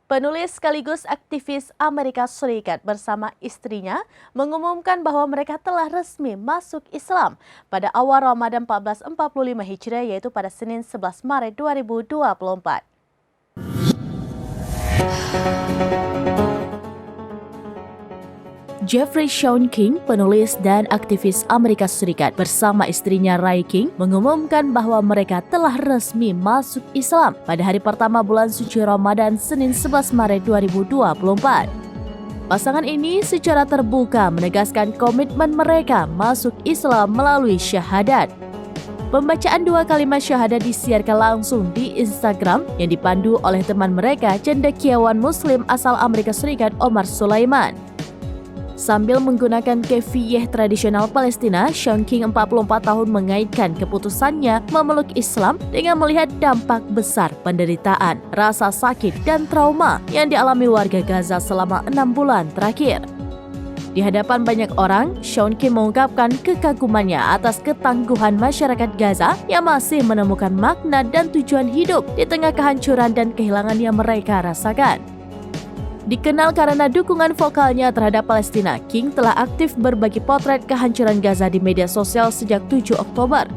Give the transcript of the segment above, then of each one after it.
Penulis sekaligus aktivis Amerika Serikat bersama istrinya mengumumkan bahwa mereka telah resmi masuk Islam pada awal Ramadan 1445 Hijriah, yaitu pada Senin 11 Maret 2024. Jeffrey Sean King, penulis dan aktivis Amerika Serikat bersama istrinya Ray King, mengumumkan bahwa mereka telah resmi masuk Islam pada hari pertama bulan suci Ramadan Senin 11 Maret 2024. Pasangan ini secara terbuka menegaskan komitmen mereka masuk Islam melalui syahadat. Pembacaan 2 kalimat syahadat disiarkan langsung di Instagram yang dipandu oleh teman mereka, cendekiawan Muslim asal Amerika Serikat Omar Sulaiman. Sambil menggunakan kefiyeh tradisional Palestina, Sean King 44 tahun mengaitkan keputusannya memeluk Islam dengan melihat dampak besar penderitaan, rasa sakit, dan trauma yang dialami warga Gaza selama 6 bulan terakhir. Di hadapan banyak orang, Sean King mengungkapkan kekagumannya atas ketangguhan masyarakat Gaza yang masih menemukan makna dan tujuan hidup di tengah kehancuran dan kehilangan yang mereka rasakan. Dikenal karena dukungan vokalnya terhadap Palestina, King telah aktif berbagi potret kehancuran Gaza di media sosial sejak 7 Oktober.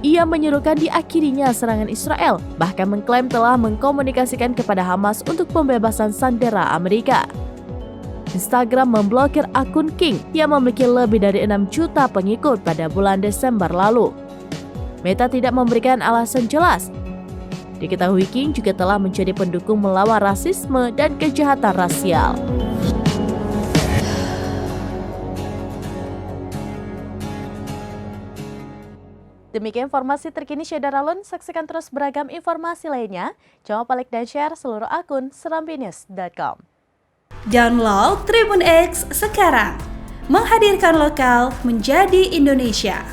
Ia menyerukan diakhirinya serangan Israel, bahkan mengklaim telah mengkomunikasikan kepada Hamas untuk pembebasan sandera Amerika. Instagram memblokir akun King yang memiliki lebih dari 6 juta pengikut pada bulan Desember lalu. Meta tidak memberikan alasan jelas. Diketahui King juga telah menjadi pendukung melawan rasisme dan kejahatan rasial. Demikian informasi terkini Syedaralun. Saksikan terus beragam informasi lainnya. Jangan lupa like dan share seluruh akun serambinews.com. Download Tribun X sekarang. Menghadirkan lokal menjadi Indonesia.